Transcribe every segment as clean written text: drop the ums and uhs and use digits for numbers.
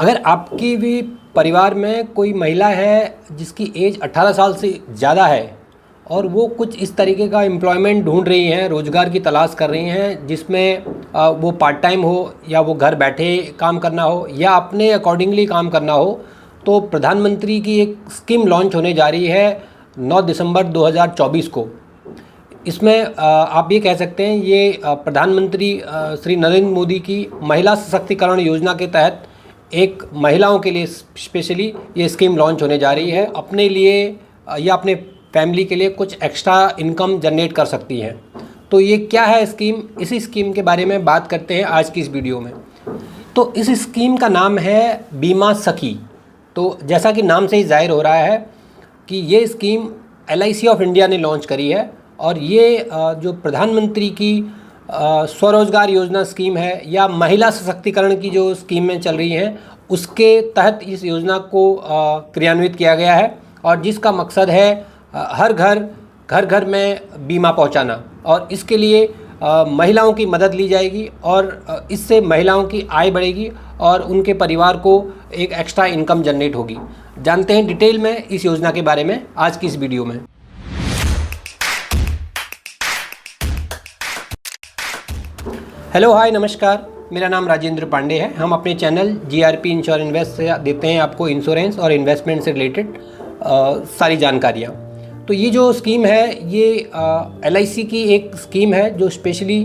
अगर आपकी भी परिवार में कोई महिला है जिसकी एज 18 साल से ज़्यादा है और वो कुछ इस तरीके का एम्प्लॉयमेंट ढूंढ रही हैं, रोज़गार की तलाश कर रही हैं, जिसमें वो पार्ट टाइम हो या वो घर बैठे काम करना हो या अपने अकॉर्डिंगली काम करना हो, तो प्रधानमंत्री की एक स्कीम लॉन्च होने जा रही है 9 दिसंबर 2024 को। इसमें आप ये कह सकते हैं ये प्रधानमंत्री श्री नरेंद्र मोदी की महिला सशक्तिकरण योजना के तहत एक महिलाओं के लिए स्पेशली ये स्कीम लॉन्च होने जा रही है। अपने लिए या अपने फैमिली के लिए कुछ एक्स्ट्रा इनकम जनरेट कर सकती हैं। तो ये क्या है स्कीम, इसी स्कीम के बारे में बात करते हैं आज की इस वीडियो में। तो इस स्कीम का नाम है बीमा सखी। तो जैसा कि नाम से ही जाहिर हो रहा है कि ये स्कीम LIC ऑफ इंडिया ने लॉन्च करी है और ये जो प्रधानमंत्री की स्वरोजगार योजना स्कीम है या महिला सशक्तिकरण की जो स्कीमें चल रही हैं उसके तहत इस योजना को क्रियान्वित किया गया है और जिसका मकसद है हर घर में बीमा पहुंचाना। और इसके लिए महिलाओं की मदद ली जाएगी और इससे महिलाओं की आय बढ़ेगी और उनके परिवार को एक एक्स्ट्रा इनकम जनरेट होगी। जानते हैं डिटेल में इस योजना के बारे में आज की इस वीडियो में। हेलो हाय नमस्कार, मेरा नाम राजेंद्र पांडे है। हम अपने चैनल GRP इंश्योर इन्वेस्ट से देते हैं आपको इंश्योरेंस और इन्वेस्टमेंट से रिलेटेड सारी जानकारियाँ। तो ये जो स्कीम है ये LIC की एक स्कीम है जो स्पेशली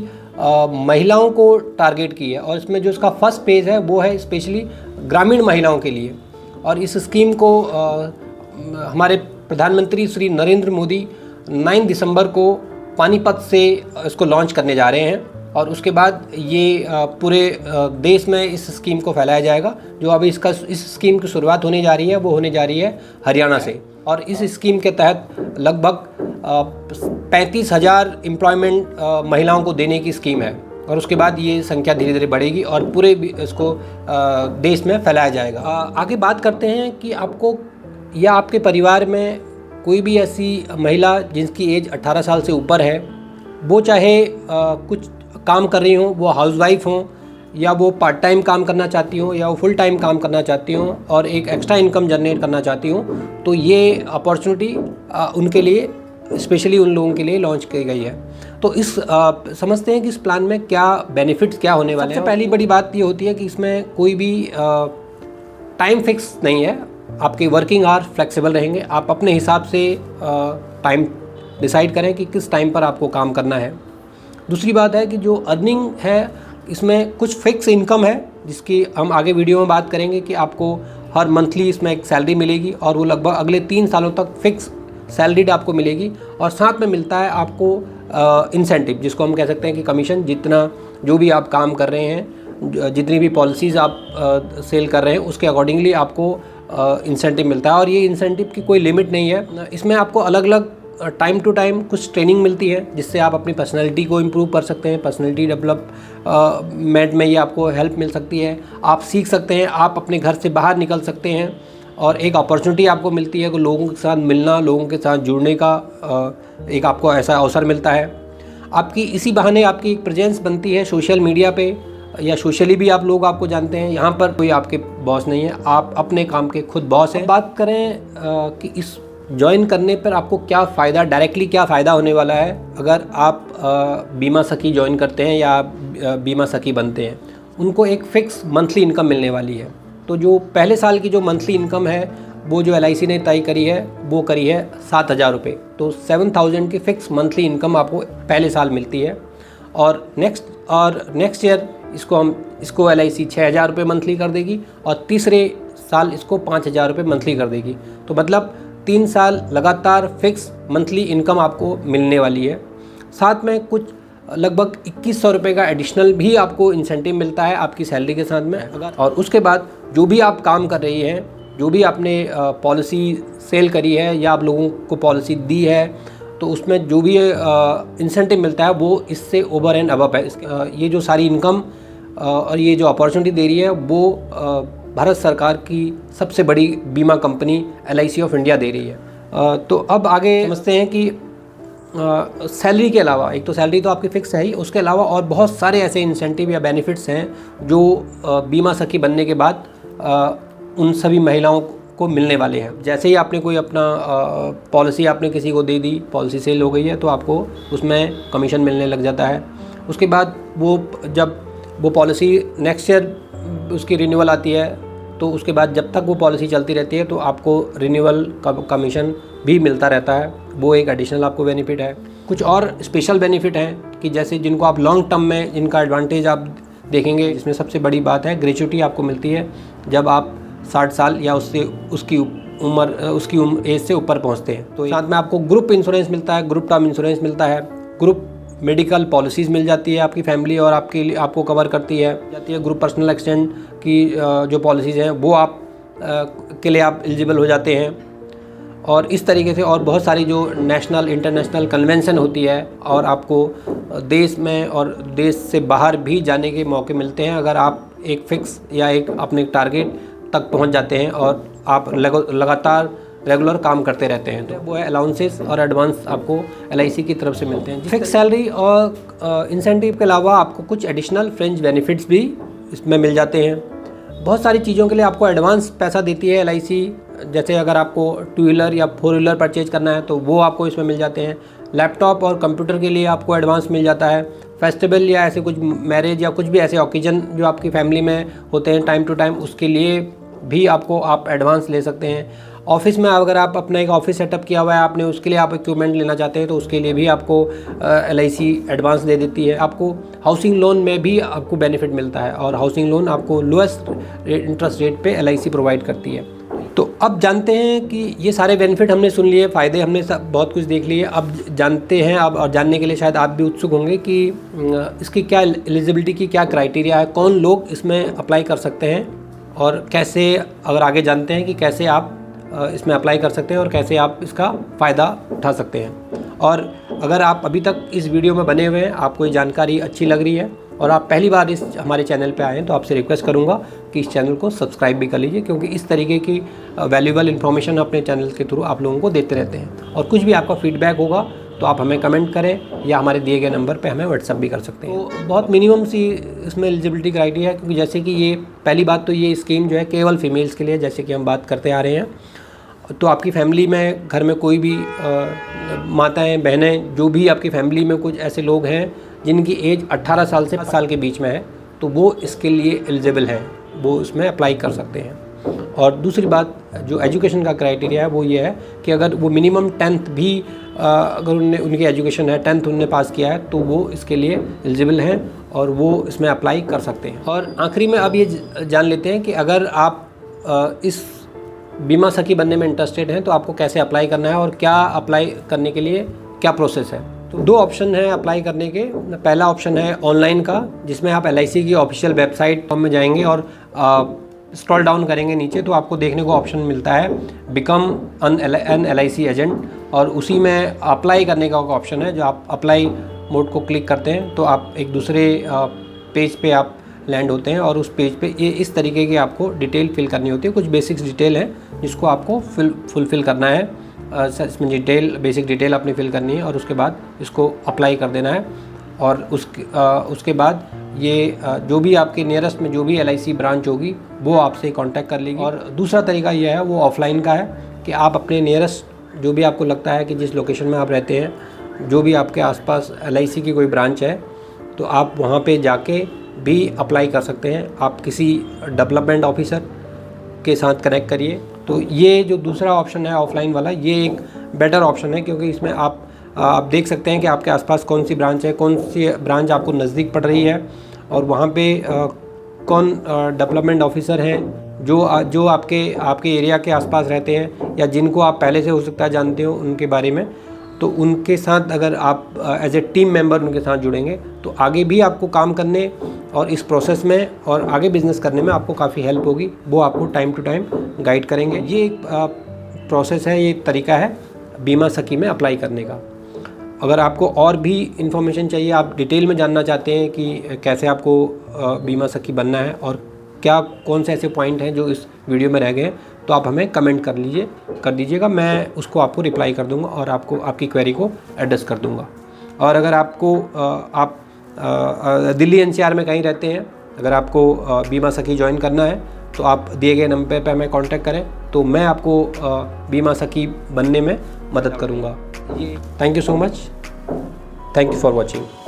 महिलाओं को टारगेट की है और इसमें जो इसका फर्स्ट पेज है वो है स्पेशली ग्रामीण महिलाओं के लिए। और इस स्कीम को हमारे प्रधानमंत्री श्री नरेंद्र मोदी 9 दिसंबर को पानीपत से इसको लॉन्च करने जा रहे हैं और उसके बाद ये पूरे देश में इस स्कीम को फैलाया जाएगा। जो अभी इस स्कीम की शुरुआत होने जा रही है वो होने जा रही है हरियाणा से और इस स्कीम के तहत लगभग 35,000 एम्प्लॉयमेंट महिलाओं को देने की स्कीम है और उसके बाद ये संख्या धीरे धीरे बढ़ेगी और पूरे इसको देश में फैलाया जाएगा। आगे बात करते हैं कि आपको या आपके परिवार में कोई भी ऐसी महिला जिसकी एज 18 साल से ऊपर है, वो चाहे कुछ काम कर रही हों, वो हाउसवाइफ हों या वो पार्ट टाइम काम करना चाहती हों या वो फुल टाइम काम करना चाहती हों और एक एक्स्ट्रा इनकम जनरेट करना चाहती हों, तो ये अपॉर्चुनिटी उनके लिए स्पेशली उन लोगों के लिए लॉन्च की गई है। तो इस समझते हैं कि इस प्लान में क्या बेनिफिट्स क्या होने वाले हैं। सबसे पहली बड़ी बात ये होती है कि इसमें कोई भी टाइम फिक्स नहीं है। आपके वर्किंग आवर फ्लेक्सिबल रहेंगे। आप अपने हिसाब से टाइम डिसाइड करें कि किस टाइम पर आपको काम करना है। दूसरी बात है कि जो अर्निंग है इसमें कुछ फिक्स इनकम है जिसकी हम आगे वीडियो में बात करेंगे कि आपको हर मंथली इसमें एक सैलरी मिलेगी और वो लगभग अगले 3 सालों तक फिक्स सैलरीड आपको मिलेगी और साथ में मिलता है आपको इंसेंटिव, जिसको हम कह सकते हैं कि कमीशन। जितना जो भी आप काम कर रहे हैं, जितनी भी पॉलिसीज़ आप सेल कर रहे हैं उसके अकॉर्डिंगली आपको इंसेंटिव मिलता है और ये इंसेंटिव की कोई लिमिट नहीं है। इसमें आपको अलग अलग टाइम टू टाइम कुछ ट्रेनिंग मिलती है जिससे आप अपनी पर्सनैलिटी को इम्प्रूव कर सकते हैं। पर्सनैलिटी डेवलपमेंट में ये आपको हेल्प मिल सकती है। आप सीख सकते हैं, आप अपने घर से बाहर निकल सकते हैं और एक अपॉर्चुनिटी आपको मिलती है कि लोगों के साथ मिलना, लोगों के साथ जुड़ने का एक आपको ऐसा अवसर मिलता है। आपकी इसी बहाने आपकी एक प्रेजेंस बनती है सोशल मीडिया पे या सोशली भी आप लोग आपको जानते हैं। यहाँ पर कोई आपके बॉस नहीं है, आप अपने काम के खुद बॉस हैं। बात करें कि इस ज्वाइन करने पर आपको क्या फ़ायदा, डायरेक्टली क्या फ़ायदा होने वाला है अगर आप बीमा सखी ज्वाइन करते हैं या बीमा सखी बनते हैं। उनको एक फ़िक्स मंथली इनकम मिलने वाली है। तो जो पहले साल की जो मंथली इनकम है वो जो LIC ने तय करी है वो करी है 7,000 रुपये। तो 7,000 की फ़िक्स मंथली इनकम आपको पहले साल मिलती है और नेक्स्ट ईयर इसको LIC 6,000 रुपये मंथली कर देगी और तीसरे साल इसको 5,000 रुपये मंथली कर देगी। तो मतलब 3 साल लगातार फिक्स मंथली इनकम आपको मिलने वाली है। साथ में कुछ लगभग 2,100 रुपये का एडिशनल भी आपको इंसेंटिव मिलता है आपकी सैलरी के साथ में। और उसके बाद जो भी आप काम कर रही हैं, जो भी आपने पॉलिसी सेल करी है या आप लोगों को पॉलिसी दी है, तो उसमें जो भी इंसेंटिव मिलता है वो इससे ओवर एंड अबव है। ये जो सारी इनकम और ये जो अपॉर्चुनिटी दे रही है वो भारत सरकार की सबसे बड़ी बीमा कंपनी LIC ऑफ इंडिया दे रही है। तो अब आगे समझते हैं कि सैलरी के अलावा, एक तो सैलरी तो आपकी फ़िक्स है ही, उसके अलावा और बहुत सारे ऐसे इंसेंटिव या बेनिफिट्स हैं जो बीमा सखी बनने के बाद उन सभी महिलाओं को मिलने वाले हैं। जैसे ही आपने कोई अपना पॉलिसी आपने किसी को दे दी, पॉलिसी सेल हो गई है, तो आपको उसमें कमीशन मिलने लग जाता है। उसके बाद जब वो पॉलिसी नेक्स्ट ईयर उसकी रिन्यूअल आती है, तो उसके बाद जब तक वो पॉलिसी चलती रहती है तो आपको रिन्यूअल का कमीशन भी मिलता रहता है। वो एक एडिशनल आपको बेनिफिट है। कुछ और स्पेशल बेनिफिट हैं कि जैसे जिनको आप लॉन्ग टर्म में, जिनका एडवांटेज आप देखेंगे, इसमें सबसे बड़ी बात है ग्रेच्युटी आपको मिलती है जब आप 60 साल या उसकी एज से ऊपर पहुंचते हैं। तो साथ में आपको ग्रुप इंश्योरेंस मिलता है, ग्रुप टर्म इंश्योरेंस मिलता है, ग्रुप मेडिकल पॉलिसीज़ मिल जाती है आपकी फैमिली और आपको कवर करती है ग्रुप पर्सनल एक्सीडेंट की जो पॉलिसीज़ हैं वो आप के लिए आप एलिजिबल हो जाते हैं। और इस तरीके से और बहुत सारी जो नेशनल इंटरनेशनल कन्वेंशन होती है और आपको देश में और देश से बाहर भी जाने के मौके मिलते हैं अगर आप एक फिक्स या एक अपने टारगेट तक पहुंच जाते हैं और आप लगातार रेगुलर काम करते रहते हैं। तो वो है अलाउंसेस और एडवांस आपको LIC की तरफ से मिलते हैं। फिक्स सैलरी और इंसेंटिव के अलावा आपको कुछ एडिशनल फ्रिंज बेनिफिट्स भी इसमें मिल जाते हैं। बहुत सारी चीज़ों के लिए आपको एडवांस पैसा देती है LIC। जैसे अगर आपको 2 व्हीलर या 4 व्हीलर परचेज करना है तो वो आपको इसमें मिल जाते हैं। लैपटॉप और कंप्यूटर के लिए आपको एडवांस मिल जाता है। फेस्टिवल या ऐसे कुछ मैरिज या कुछ भी ऐसे ओकेजन जो आपकी फैमिली में होते हैं टाइम टू टाइम, उसके लिए भी आप एडवांस ले सकते हैं। ऑफिस में अगर आप अपना एक ऑफिस सेटअप किया हुआ है आपने, उसके लिए आप इक्विपमेंट लेना चाहते हैं तो उसके लिए भी आपको LIC एडवांस दे देती है। आपको हाउसिंग लोन में भी आपको बेनिफिट मिलता है और हाउसिंग लोन आपको लोएस्ट इंटरेस्ट रेट पे LIC प्रोवाइड करती है। तो अब जानते हैं कि ये सारे बेनिफिट हमने सुन लिए, फ़ायदे हमने सब बहुत कुछ देख लिए। अब जानते हैं अब, और जानने के लिए शायद आप भी उत्सुक होंगे कि इसकी क्या एलिजिबिलिटी की क्या क्राइटेरिया है, कौन लोग इसमें अप्लाई कर सकते हैं और कैसे, अगर आगे जानते हैं कि कैसे आप इसमें अप्लाई कर सकते हैं और कैसे आप इसका फ़ायदा उठा सकते हैं। और अगर आप अभी तक इस वीडियो में बने हुए हैं, आपको ये जानकारी अच्छी लग रही है और आप पहली बार इस हमारे चैनल पे आए हैं, तो आपसे रिक्वेस्ट करूंगा कि इस चैनल को सब्सक्राइब भी कर लीजिए, क्योंकि इस तरीके की वैल्यूएबल इन्फॉर्मेशन अपने चैनल के थ्रू आप लोगों को देते रहते हैं। और कुछ भी आपका फीडबैक होगा तो आप हमें कमेंट करें या हमारे दिए गए नंबर पे हमें व्हाट्सअप भी कर सकते हैं। तो बहुत मिनिमम सी इसमें एलिजिबिलिटी क्राइटेरिया है, क्योंकि जैसे कि ये पहली बात तो ये स्कीम जो है केवल फीमेल्स के लिए, जैसे कि हम बात करते आ रहे हैं। तो आपकी फैमिली में, घर में कोई भी माताएं, बहनें, जो भी आपकी फैमिली में कुछ ऐसे लोग हैं जिनकी एज 18 साल से 5 साल के बीच में है, तो वो इसके लिए एलिजिबल हैं, वो इसमें अप्लाई कर सकते हैं। और दूसरी बात, जो एजुकेशन का क्राइटेरिया है वो ये है कि अगर वो मिनिमम 10th भी अगर उनकी एजुकेशन है, 10th उन्होंने पास किया है, तो वो इसके लिए एलिजिबल हैं और वो इसमें अप्लाई कर सकते हैं। और आखिरी में अब ये जान लेते हैं कि अगर आप इस बीमा सखी बनने में इंटरेस्टेड हैं तो आपको कैसे अप्लाई करना है और क्या अप्लाई करने के लिए क्या प्रोसेस है। तो 2 ऑप्शन हैं अप्लाई करने के। पहला ऑप्शन है ऑनलाइन का, जिसमें आप LIC की ऑफिशियल वेबसाइट में जाएंगे और स्क्रॉल डाउन करेंगे नीचे तो आपको देखने को ऑप्शन मिलता है बिकम एन LIC एजेंट, और उसी में अप्लाई करने का ऑप्शन है। जो आप अप्लाई मोड को क्लिक करते हैं तो आप एक दूसरे पेज पे आप लैंड होते हैं और उस पेज पे ये इस तरीके की आपको डिटेल फिल करनी होती है। कुछ बेसिक्स डिटेल है जिसको आपको फुलफ़िल करना है। इसमें बेसिक डिटेल अपनी फिल करनी है और उसके बाद इसको अप्लाई कर देना है। और उसके बाद ये जो भी आपके नियरेस्ट में जो भी LIC ब्रांच होगी वो आपसे कांटेक्ट कर लेगी। और दूसरा तरीका ये है वो ऑफलाइन का है कि आप अपने नियरेस्ट जो भी आपको लगता है कि जिस लोकेशन में आप रहते हैं, जो भी आपके आसपास LIC की कोई ब्रांच है, तो आप वहाँ पे जाके भी अप्लाई कर सकते हैं। आप किसी डेवलपमेंट ऑफिसर के साथ कनेक्ट करिए। तो ये जो दूसरा ऑप्शन है ऑफलाइन वाला, ये एक बेटर ऑप्शन है, क्योंकि इसमें आप देख सकते हैं कि आपके आसपास कौन सी ब्रांच है, कौन सी ब्रांच आपको नज़दीक पड़ रही है और वहाँ पे कौन डेवलपमेंट ऑफिसर हैं जो आपके एरिया के आसपास रहते हैं या जिनको आप पहले से हो सकता है जानते हो उनके बारे में। तो उनके साथ अगर आप एज ए टीम मेंबर उनके साथ जुड़ेंगे तो आगे भी आपको काम करने और इस प्रोसेस में और आगे बिज़नेस करने में आपको काफ़ी हेल्प होगी। वो आपको टाइम टू टाइम गाइड करेंगे। ये एक प्रोसेस है, ये तरीका है बीमा सखी में अप्लाई करने का। अगर आपको और भी इन्फॉर्मेशन चाहिए, आप डिटेल में जानना चाहते हैं कि कैसे आपको बीमा सखी बनना है और क्या कौन से ऐसे पॉइंट हैं जो इस वीडियो में रह गए हैं, तो आप हमें कमेंट कर दीजिएगा। मैं उसको आपको रिप्लाई कर दूंगा और आपकी क्वेरी को एड्रेस कर दूंगा। और अगर आपको दिल्ली NCR में कहीं रहते हैं, अगर आपको बीमा सखी ज्वाइन करना है तो आप दिए गए नंबर पर हमें कांटेक्ट करें, तो मैं आपको बीमा सखी बनने में मदद करूँगा। Thank you so much. Thank you for watching.